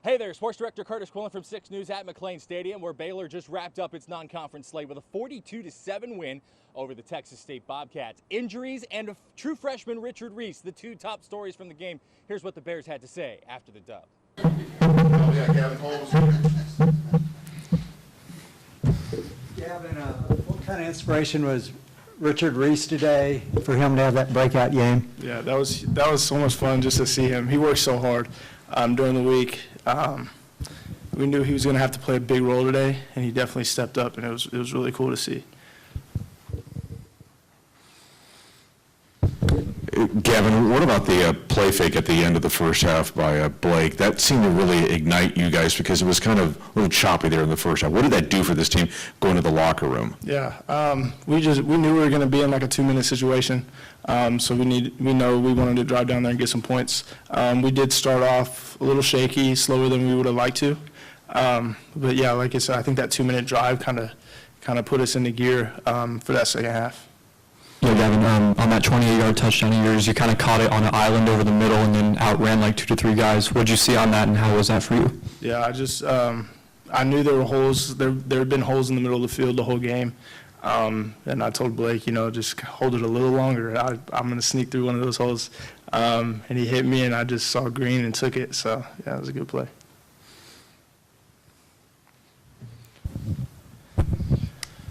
Hey there, Sports Director Curtis Quillen from 6 News at McLean Stadium, where Baylor just wrapped up its non-conference slate with a 42-7 win over the Texas State Bobcats. Injuries and a true freshman Richard Reese, the two top stories from the game. Here's what the Bears had to say after the dub. Gavin, what kind of inspiration was Richard Reese today for him to have that breakout game? Yeah, that was so much fun just to see him. He worked so hard during the week. We knew he was going to have to play a big role today, and he definitely stepped up, and it was really cool to see. Gavin, what about the play fake at the end of the first half by Blake? That seemed to really ignite you guys because it was kind of a little choppy there in the first half. What did that do for this team going to the locker room? Yeah, we knew we were going to be in like a 2-minute situation, so we wanted to drive down there and get some points. We did start off a little shaky, slower than we would have liked to, but yeah, like I said, I think that 2-minute drive kind of put us into gear for that second half. Yeah, Gavin, on that 28-yard touchdown of yours, you kind of caught it on an island over the middle and then outran like 2 to 3 guys. What did you see on that, and how was that for you? Yeah, I knew there were holes. There had been holes in the middle of the field the whole game, and I told Blake, just hold it a little longer. I'm going to sneak through one of those holes, and he hit me, and I just saw green and took it. So yeah, it was a good play.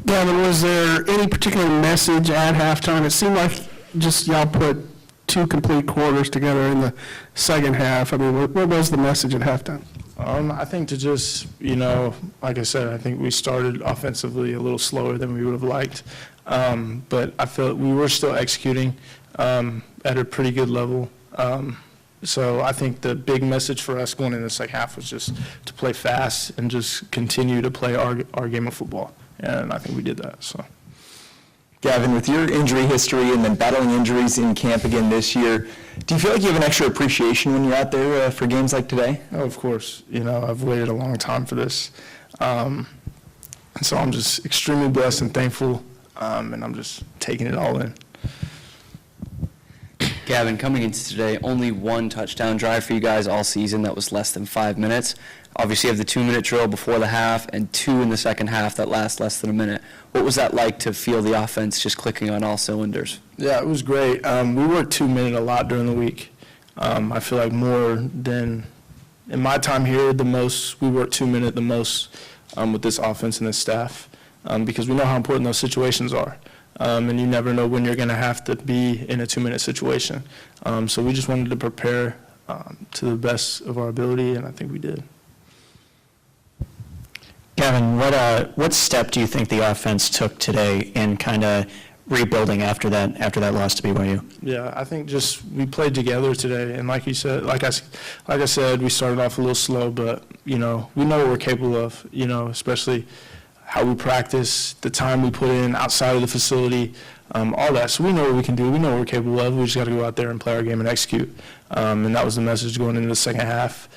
Gavin, was there any particular message at halftime? It seemed like just y'all put 2 complete quarters together in the second half. I mean, what was the message at halftime? I think to just, like I said, I think we started offensively a little slower than we would have liked, but I felt we were still executing at a pretty good level. So I think the big message for us going into the second half was just to play fast and just continue to play our game of football. And I think we did that. So, Gavin, with your injury history and then battling injuries in camp again this year, do you feel like you have an extra appreciation when you're out there for games like today? Oh, of course. I've waited a long time for this. And so I'm just extremely blessed and thankful, and I'm just taking it all in. Gavin, coming into today, only 1 touchdown drive for you guys all season that was less than 5 minutes. Obviously, you have the 2-minute drill before the half and 2 in the second half that last less than a minute. What was that like to feel the offense just clicking on all cylinders? Yeah, it was great. We worked 2-minute a lot during the week. I feel like more than in my time here, we worked 2-minute the most with this offense and this staff because we know how important those situations are. And you never know when you're going to have to be in a 2-minute situation. So we just wanted to prepare to the best of our ability, and I think we did. Gavin, what step do you think the offense took today in kind of rebuilding after that loss to BYU? Yeah, I think just we played together today, and like you said, like I said, we started off a little slow, but we know what we're capable of. Especially how we practice, the time we put in outside of the facility, all that. So we know what we can do. We know what we're capable of. We just got to go out there and play our game and execute. And that was the message going into the second half.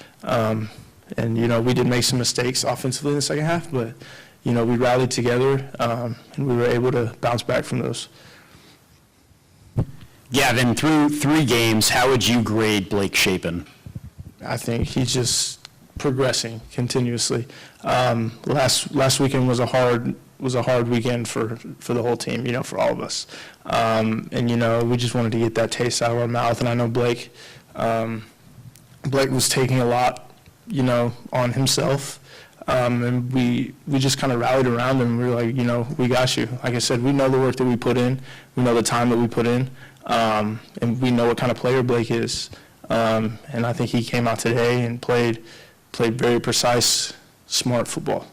And we did make some mistakes offensively in the second half, but we rallied together and we were able to bounce back from those. Gavin, through 3 games, how would you grade Blake Shapen? I think he's just progressing continuously. Last weekend was a hard weekend for the whole team, for all of us. And we just wanted to get that taste out of our mouth. And I know Blake was taking a lot, on himself. And we just kind of rallied around him. We were like, we got you. Like I said, we know the work that we put in. We know the time that we put in. And we know what kind of player Blake is. And I think he came out today and played very precise, smart football.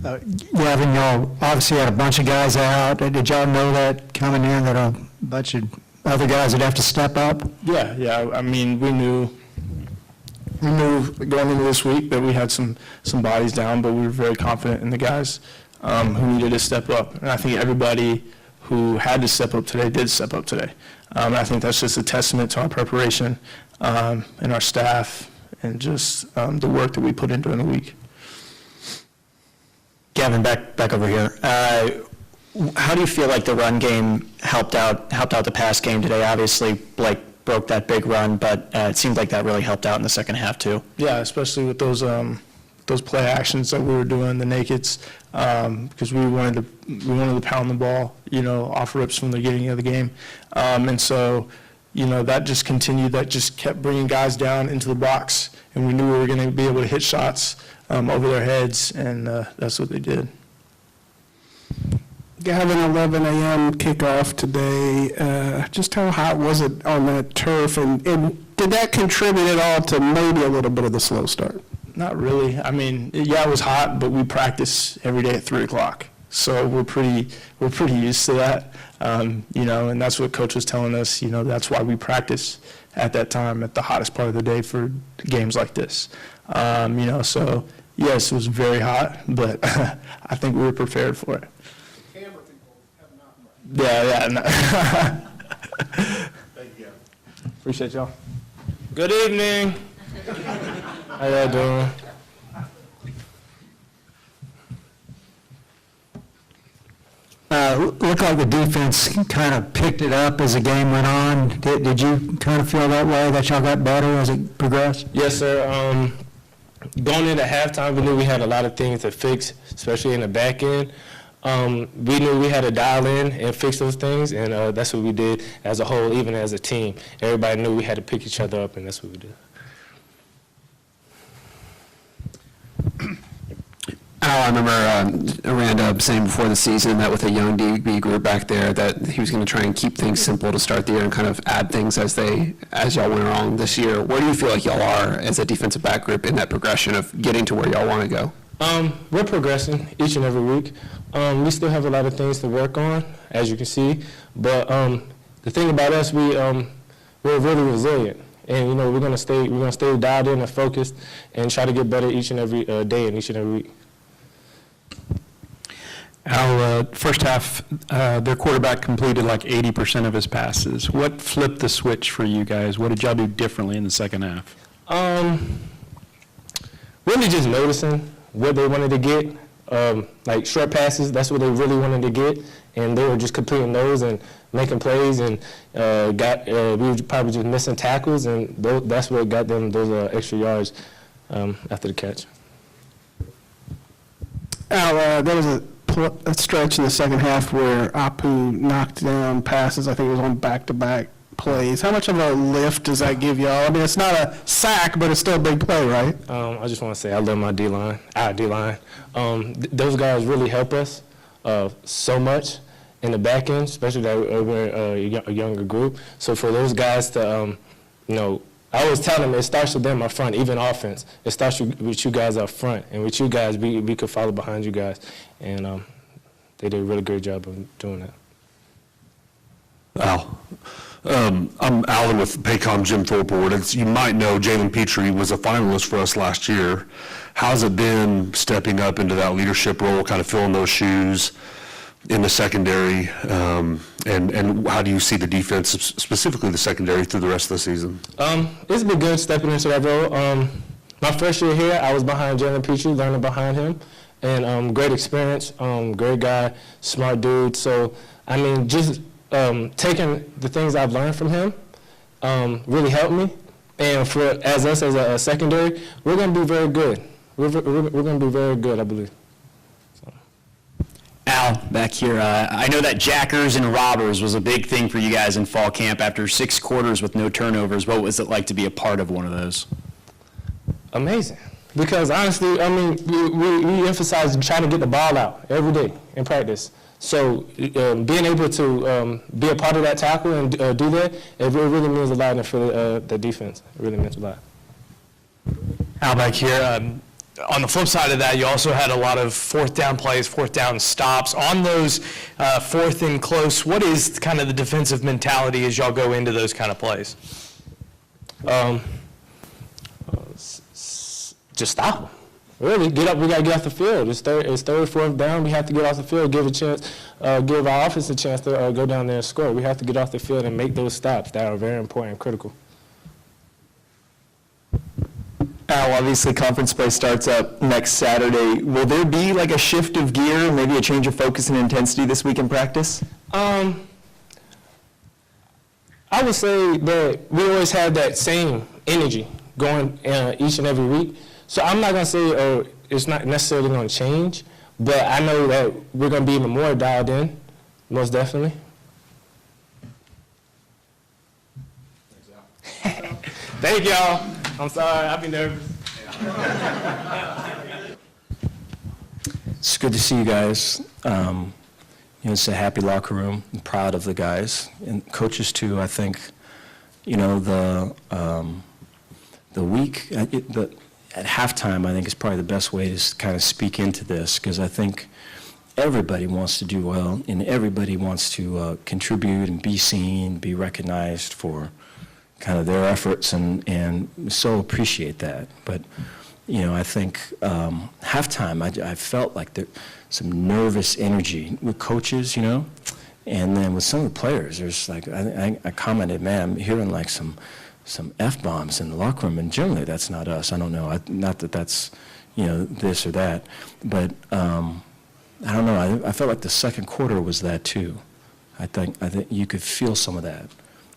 Gavin, y'all obviously had a bunch of guys out. Did y'all know that coming in that a bunch of other guys would have to step up? Yeah. I mean, we knew going into this week that we had some bodies down, but we were very confident in the guys who needed to step up. And I think everybody who had to step up today did step up today. And I think that's just a testament to our preparation and our staff and just the work that we put in during the week. Gavin, back over here. How do you feel like the run game helped out the pass game today? Obviously, Blake broke that big run, but it seemed like that really helped out in the second half too. Yeah, especially with those play actions that we were doing, the nakeds, because we wanted to pound the ball, off rips from the beginning of the game, and so, that just continued. That just kept bringing guys down into the box, and we knew we were going to be able to hit shots over their heads, and that's what they did. Gavin, 11 a.m. kickoff today. Just how hot was it on that turf, and did that contribute at all to maybe a little bit of the slow start? Not really. I mean, yeah, it was hot, but we practice every day at 3 o'clock, so we're pretty used to that. And that's what Coach was telling us. That's why we practice at that time, at the hottest part of the day for games like this. So yes, it was very hot, but I think we were prepared for it. Yeah. No. Thank you. Appreciate y'all. Good evening. How y'all doing? Looked like the defense kind of picked it up as the game went on. Did you kind of feel that way, that y'all got better as it progressed? Yes, sir. Going into halftime, we knew we had a lot of things to fix, especially in the back end. We knew we had to dial in and fix those things, and that's what we did as a whole, even as a team. Everybody knew we had to pick each other up, and that's what we did. Al, I remember Aranda saying before the season that with a young DB group back there that he was going to try and keep things simple to start the year and kind of add things as y'all went along this year. Where do you feel like y'all are as a defensive back group in that progression of getting to where y'all want to go? We're progressing each and every week. We still have a lot of things to work on, as you can see. But the thing about us, we're really resilient, and we're gonna stay dialed in and focused, and try to get better each and every day and each and every week. Al, first half, their quarterback completed like 80% of his passes. What flipped the switch for you guys? What did y'all do differently in the second half? Really just noticing what they wanted to get. Like short passes, that's what they really wanted to get, and they were just completing those and making plays, and we were probably just missing tackles, and that's what got them those extra yards after the catch. Al, there was a stretch in the second half where Apu knocked down passes. I think it was on back-to-back plays. How much of a lift does that give y'all? I mean, it's not a sack, but it's still a big play, right? I just want to say I love my D-line, our D-line. Those guys really help us so much in the back end, especially that we're a younger group. So for those guys to, I always tell them it starts with them up front, even offense. It starts with you guys up front, and with you guys, we could follow behind you guys. And they did a really great job of doing that. Al. I'm Alan with Paycom Jim Thorpe Award. As you might know, Jalen Petrie was a finalist for us last year. How's it been stepping up into that leadership role, kind of filling those shoes in the secondary? And how do you see the defense, specifically the secondary, through the rest of the season? It's been good stepping into that role. My first year here, I was behind Jalen Petrie, learning behind him. And great experience, great guy, smart dude. So, I mean, just taking the things I've learned from him really helped me. And as a secondary, we're going to be very good. We're going to be very good, I believe. So. Al, back here, I know that jackers and robbers was a big thing for you guys in fall camp after 6 quarters with no turnovers. What was it like to be a part of one of those? Amazing. Because honestly, I mean, we emphasize trying to get the ball out every day in practice. So being able to be a part of that tackle and do that, it really means a lot for the defense. It really means a lot. Al, back here, on the flip side of that, you also had a lot of fourth down plays, fourth down stops. On those fourth and close, what is kind of the defensive mentality as y'all go into those kind of plays? Just stop them. Really, get up. We got to get off the field. It's third, fourth down. We have to get off the field, give our offense a chance to go down there and score. We have to get off the field and make those stops that are very important and critical. Al, obviously conference play starts up next Saturday. Will there be like a shift of gear, maybe a change of focus and intensity this week in practice? I I would say that we always have that same energy going each and every week. So I'm not going to say it's not necessarily going to change, but I know that we're going to be even more dialed in, most definitely. Thank y'all. I'm sorry, I'll be nervous. It's good to see you guys. It's a happy locker room. I'm proud of the guys and coaches too. I think, the week at halftime, I think is probably the best way to kind of speak into this, because I think everybody wants to do well and everybody wants to contribute and be seen, be recognized for kind of their efforts, and so appreciate that. But I think halftime, I felt like there some nervous energy with coaches, and then with some of the players, there's like, I commented, man, I'm hearing like some F-bombs in the locker room, and generally that's not us. I don't know, not that that's, this or that, but I don't know, I felt like the second quarter was that too. I think you could feel some of that,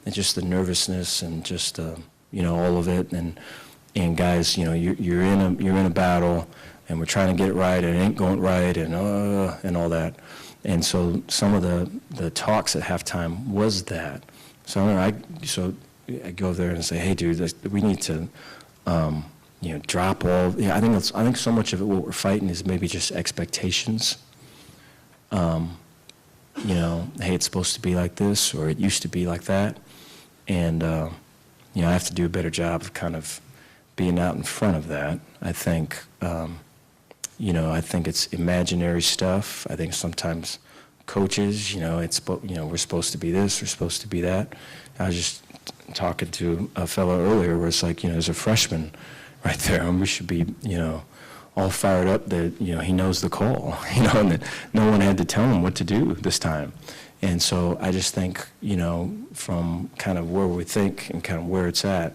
and just the nervousness and just, all of it, and guys, you're in a battle, and we're trying to get it right, and it ain't going right, and all that. And so some of the talks at halftime was that. So I go there and say, hey, dude, we need to, drop all. I think so much of it, what we're fighting is maybe just expectations. Hey, it's supposed to be like this, or it used to be like that, and I have to do a better job of kind of being out in front of that. I think, I think it's imaginary stuff. I think sometimes coaches, we're supposed to be this, we're supposed to be that. I was just talking to a fellow earlier where it's like, there's a freshman right there, and we should be, all fired up that, he knows the call, and that no one had to tell him what to do this time. And so I just think, from kind of where we think and kind of where it's at,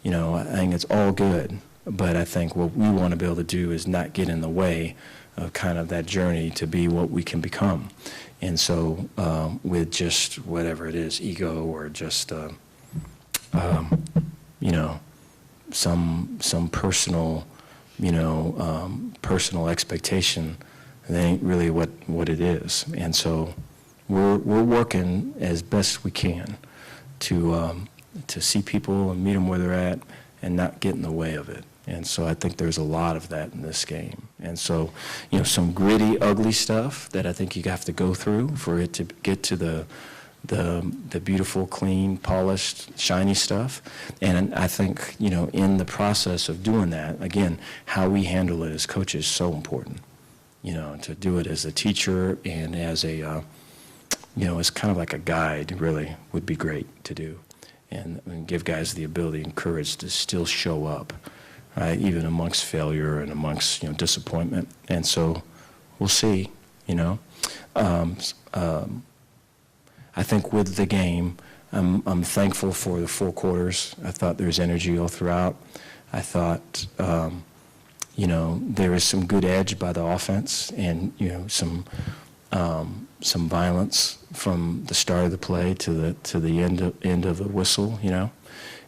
I think it's all good, but I think what we want to be able to do is not get in the way of kind of that journey to be what we can become. And so with just whatever it is, ego or just, some personal, personal expectation, that ain't really what it is. And so we're working as best we can to see people and meet them where they're at and not get in the way of it. And so I think there's a lot of that in this game. And so, some gritty, ugly stuff that I think you have to go through for it to get to the beautiful, clean, polished, shiny stuff. And I think, in the process of doing that, again, how we handle it as coaches is so important. To do it as a teacher and as a, as kind of like a guide, really, would be great to do. And give guys the ability and courage to still show up, right, even amongst failure and amongst, disappointment. And so we'll see, I think with the game, I'm thankful for the 4 quarters. I thought there was energy all throughout. I thought, there was some good edge by the offense, and some violence from the start of the play to the end of the whistle,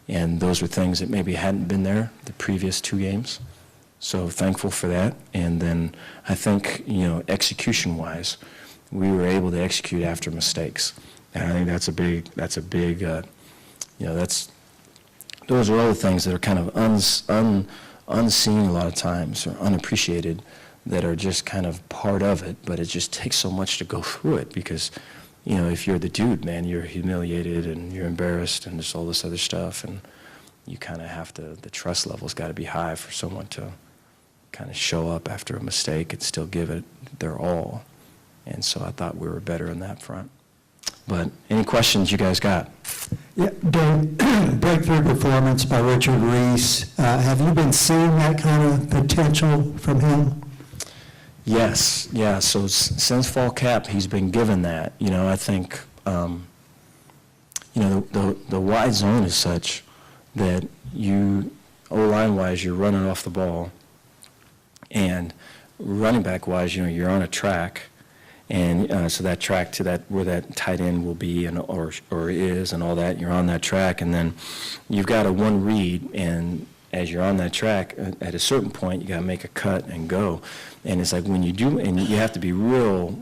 and those were things that maybe hadn't been there the previous 2 games. So thankful for that. And then I think, execution-wise, we were able to execute after mistakes. And I think that's a big, those are all the things that are kind of unseen a lot of times, or unappreciated, that are just kind of part of it, but it just takes so much to go through it, because, if you're the dude, man, you're humiliated and you're embarrassed and just all this other stuff, and you kind of have to, the trust level's got to be high for someone to kind of show up after a mistake and still give it their all. And so I thought we were better in that front. But any questions you guys got? Yeah, Dave, breakthrough performance by Richard Reese. Have you been seeing that kind of potential from him? Yes, yeah. So since fall cap, he's been given that. I think, the wide zone is such that O-line wise, you're running off the ball, and running back wise, you're on a track, And so that track to that, where that tight end will be and or is and all that, you're on that track, and then you've got a one read, and as you're on that track, at a certain point, you got to make a cut and go. And it's like when you do, and you have to be real,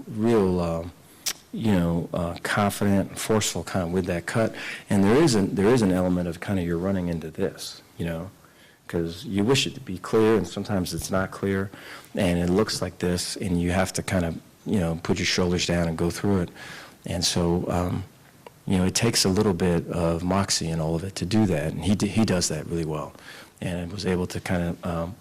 confident and forceful kind of with that cut. And there is an element of kind of you're running into this, because you wish it to be clear, and sometimes it's not clear, and it looks like this, and you have to kind of, put your shoulders down and go through it. And so, it takes a little bit of moxie and all of it to do that, and he does that really well. And was able to kind of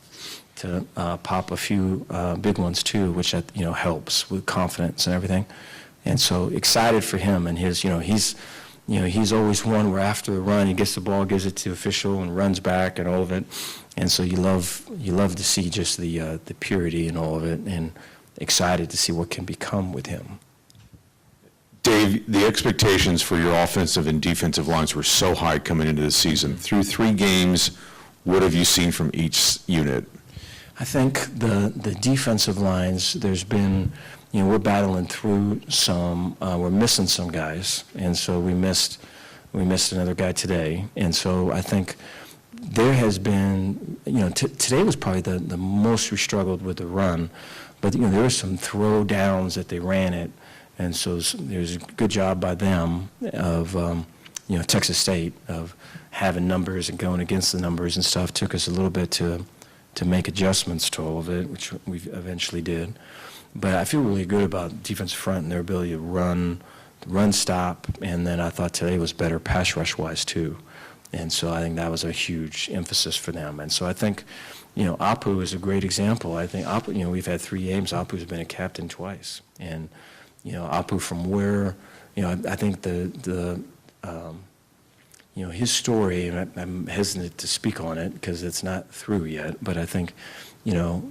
pop a few big ones too, which helps with confidence and everything. And so excited for him and his, he's always one where after the run he gets the ball, gives it to the official, and runs back and all of it. And so you love to see just the purity and all of it, and excited to see what can become with him. Dave, the expectations for your offensive and defensive lines were so high coming into the season. Through 3 games, what have you seen from each unit? I think the defensive lines, there's been, we're battling through some, we're missing some guys, and so we missed another guy today. And so I think there has been, today was probably the most we struggled with the run, but there were some throw downs that they ran it, and so there's a good job by them of, Texas State, of having numbers and going against the numbers and stuff. Took us a little bit to make adjustments to all of it, which we eventually did. But I feel really good about defensive front and their ability to run, stop, and then I thought today was better pass rush-wise too. And so I think that was a huge emphasis for them. And so I think, Apu is a great example. I think Apu, we've had 3 games. Apu's been a captain twice. And, Apu from where, I think his story, and I'm hesitant to speak on it because it's not through yet, but I think,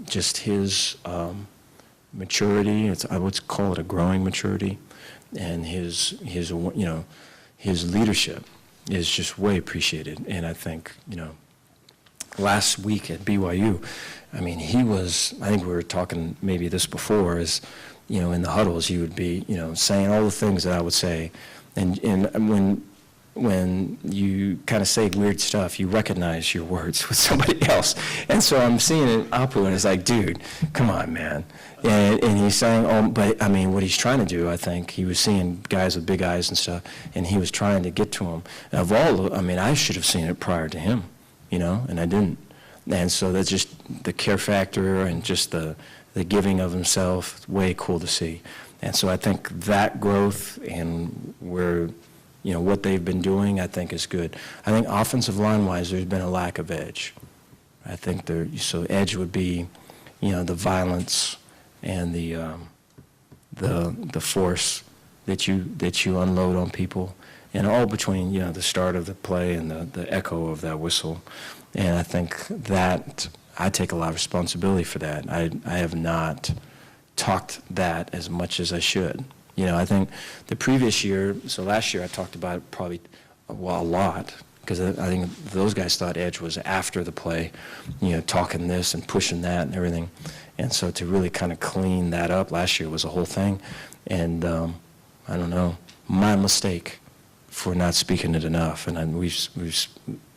just his maturity, I would call it a growing maturity, and his leadership is just way appreciated. And I think, last week at BYU, I think we were talking maybe this before, is, in the huddles, he would be, saying all the things that I would say. And when you kind of say weird stuff, you recognize your words with somebody else. And so I'm seeing it Apu, and it's like, dude, come on, man. And he's saying, what he's trying to do, I think, he was seeing guys with big eyes and stuff, and he was trying to get to them. And I should have seen it prior to him, and I didn't. And so that's just the care factor and just the giving of himself, way cool to see. And so I think that growth and where, what they've been doing, I think is good. I think offensive line-wise, there's been a lack of edge. I think so edge would be, the violence and the force that you unload on people, and all between, the start of the play and the echo of that whistle. And I think that I take a lot of responsibility for that. I have not talked that as much as I should. I think the previous year, so last year I talked about it probably a lot, because I think those guys thought edge was after the play, talking this and pushing that and everything. And so to really kind of clean that up last year was a whole thing. And I don't know, my mistake for not speaking it enough. And we've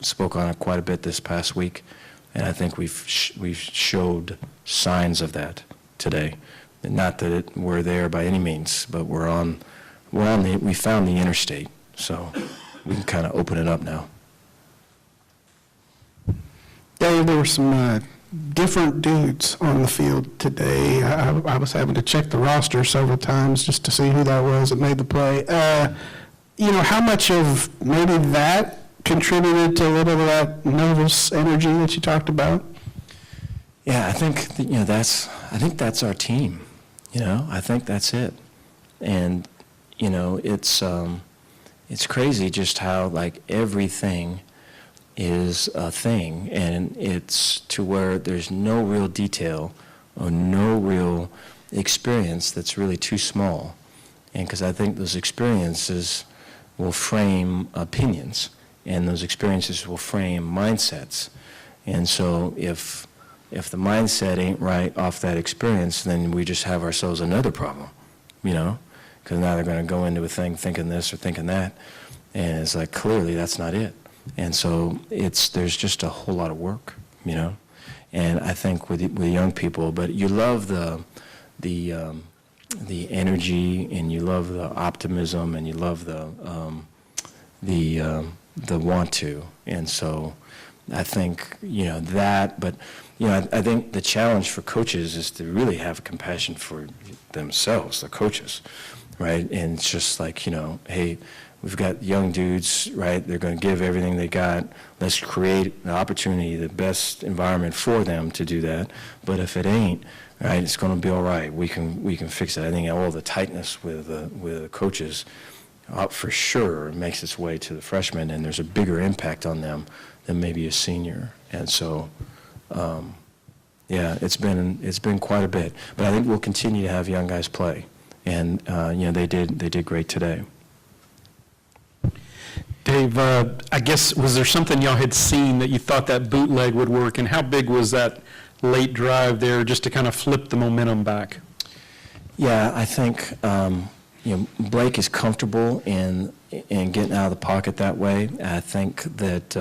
spoke on it quite a bit this past week, and I think we've showed signs of that today. Not that we're there by any means, but we found the interstate, so we can kind of open it up now. Dave, there were some different dudes on the field today. I was having to check the roster several times just to see who that was that made the play. How much of maybe that contributed to a little of that nervous energy that you talked about? Yeah, I think that's our team. I think that's it. And it's crazy just how everything is a thing, and it's to where there's no real detail or no real experience that's really too small. And because I think those experiences will frame opinions, and those experiences will frame mindsets. And so if the mindset ain't right off that experience, then we just have ourselves another problem, because now they're going to go into a thing thinking this or thinking that, and it's like, clearly that's not it. And so there's just a whole lot of work, and I think with young people, but you love the energy, and you love the optimism, and you love the want to, and so I think that, but I think the challenge for coaches is to really have compassion for themselves, the coaches, right? And it's just like, hey, we've got young dudes, right? They're going to give everything they got. Let's create an opportunity, the best environment for them to do that. But if it ain't, right, it's going to be all right. We can fix it. I think all the tightness with the coaches, for sure, makes its way to the freshmen, and there's a bigger impact on them than maybe a senior. And so, it's been quite a bit. But I think we'll continue to have young guys play, and they did great today. Dave, I guess, was there something y'all had seen that you thought that bootleg would work, and how big was that late drive there just to kind of flip the momentum back? Yeah, I think Blake is comfortable in getting out of the pocket that way. I think that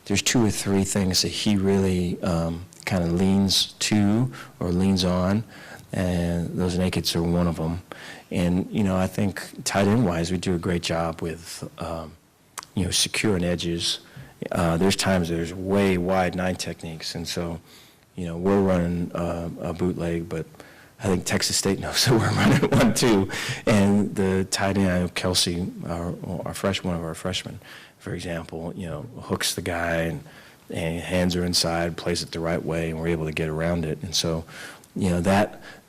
there's two or three things that he really kind of leans to or leans on, and those nakeds are one of them. And I think tight end wise, we do a great job with securing edges. There's times there's way wide 9 techniques, and so we're running a bootleg, but I think Texas State knows that we're running one too. And the tight end, I know Kelsey, one of our freshmen, for example, hooks the guy and hands are inside, plays it the right way, and we're able to get around it. And so,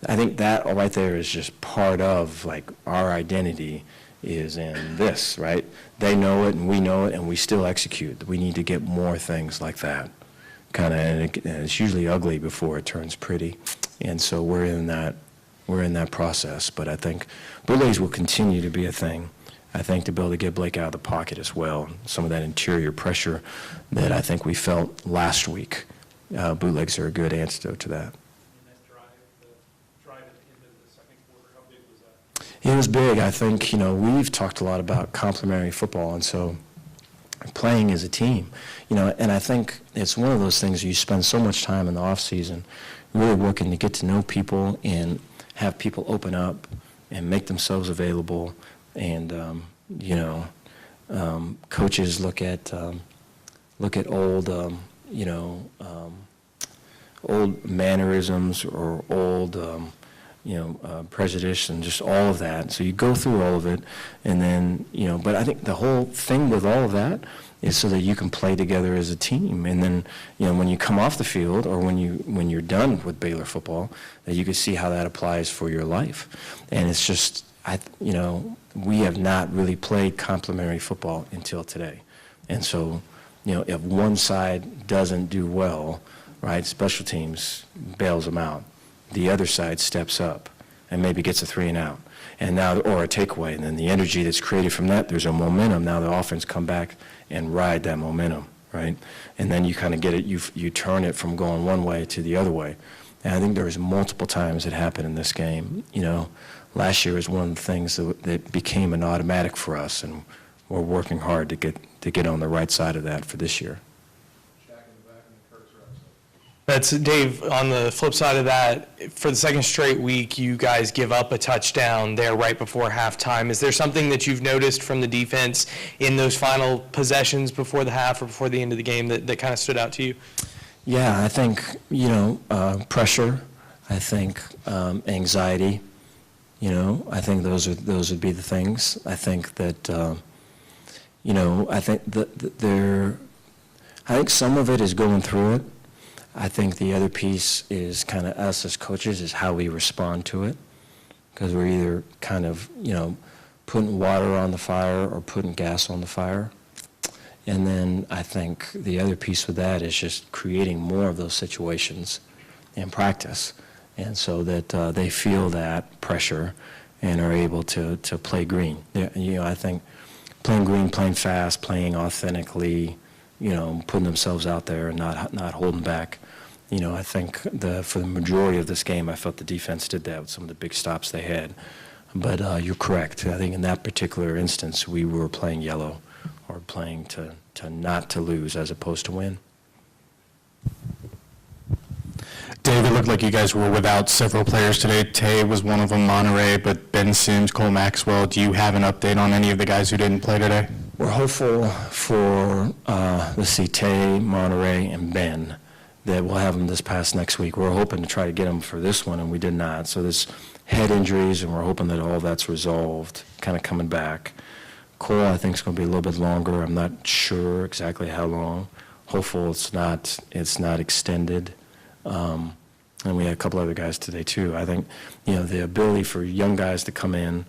I think that right there is just part of like our identity is in this, right? They know it and we know it, and we still execute. We need to get more things like that, and it's usually ugly before it turns pretty. And so we're in that process. But I think bootlegs will continue to be a thing. I think to be able to get Blake out of the pocket as well, some of that interior pressure that I think we felt last week, bootlegs are a good antidote to that. It was big. I think, we've talked a lot about complementary football, and so playing as a team, and I think it's one of those things you spend so much time in the off season really working to get to know people and have people open up and make themselves available, and coaches look at old old mannerisms or old prejudice and just all of that. So you go through all of it, and then, but I think the whole thing with all of that is so that you can play together as a team. And then, when you come off the field or when you're done with Baylor football, that you can see how that applies for your life. And it's just, we have not really played complementary football until today. And so, if one side doesn't do well, right, special teams bails them out. The other side steps up and maybe gets a 3 and out, and now, or a takeaway, and then the energy that's created from that, there's a momentum. Now the offense come back and ride that momentum, right? And then you kind of get it, you turn it from going one way to the other way. And I think there was multiple times it happened in this game. Last year was one of the things that became an automatic for us, and we're working hard to get on the right side of that for this year. That's Dave. On the flip side of that, for the second straight week, you guys give up a touchdown there right before halftime. Is there something that you've noticed from the defense in those final possessions before the half or before the end of the game that kind of stood out to you? Yeah, I think pressure. I think anxiety. I think those would be the things. I think that I think some of it is going through it. I think the other piece is kind of us as coaches is how we respond to it, because we're either kind of, putting water on the fire or putting gas on the fire. And then I think the other piece with that is just creating more of those situations in practice, and so that they feel that pressure and are able to play green. I think playing green, playing fast, playing authentically, putting themselves out there and not holding back. I think for the majority of this game, I felt the defense did that with some of the big stops they had. But you're correct. I think in that particular instance, we were playing yellow or playing to not to lose as opposed to win. Dave, it looked like you guys were without several players today. Tay was one of them, Monterey, but Ben Sims, Cole Maxwell. Do you have an update on any of the guys who didn't play today? We're hopeful for, Tay, Monterey, and Ben, that we'll have them this past next week. We're hoping to try to get them for this one, and we did not. So there's head injuries, and we're hoping that all that's resolved, kind of coming back. Cole, I think, is going to be a little bit longer. I'm not sure exactly how long. Hopeful it's not extended. And we had a couple other guys today, too. I think, the ability for young guys to come in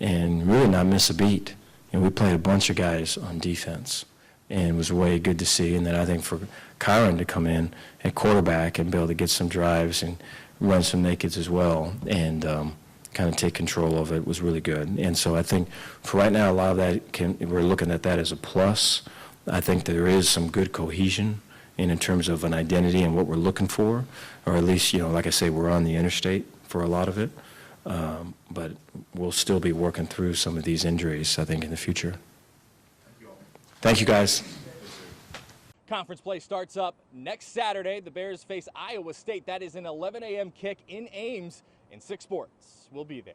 and really not miss a beat. We played a bunch of guys on defense, and it was way good to see. And then I think for Kyron to come in at quarterback and be able to get some drives and run some nakeds as well and kind of take control of it was really good. And so I think for right now, a lot of that, we're looking at that as a plus. I think there is some good cohesion in terms of an identity and what we're looking for, or at least, like I say, we're on the interstate for a lot of it. But we'll still be working through some of these injuries, I think, in the future. Thank you, guys. Conference play starts up next Saturday. The Bears face Iowa State. That is an 11 a.m. kick in Ames, and 6 Sports will be there.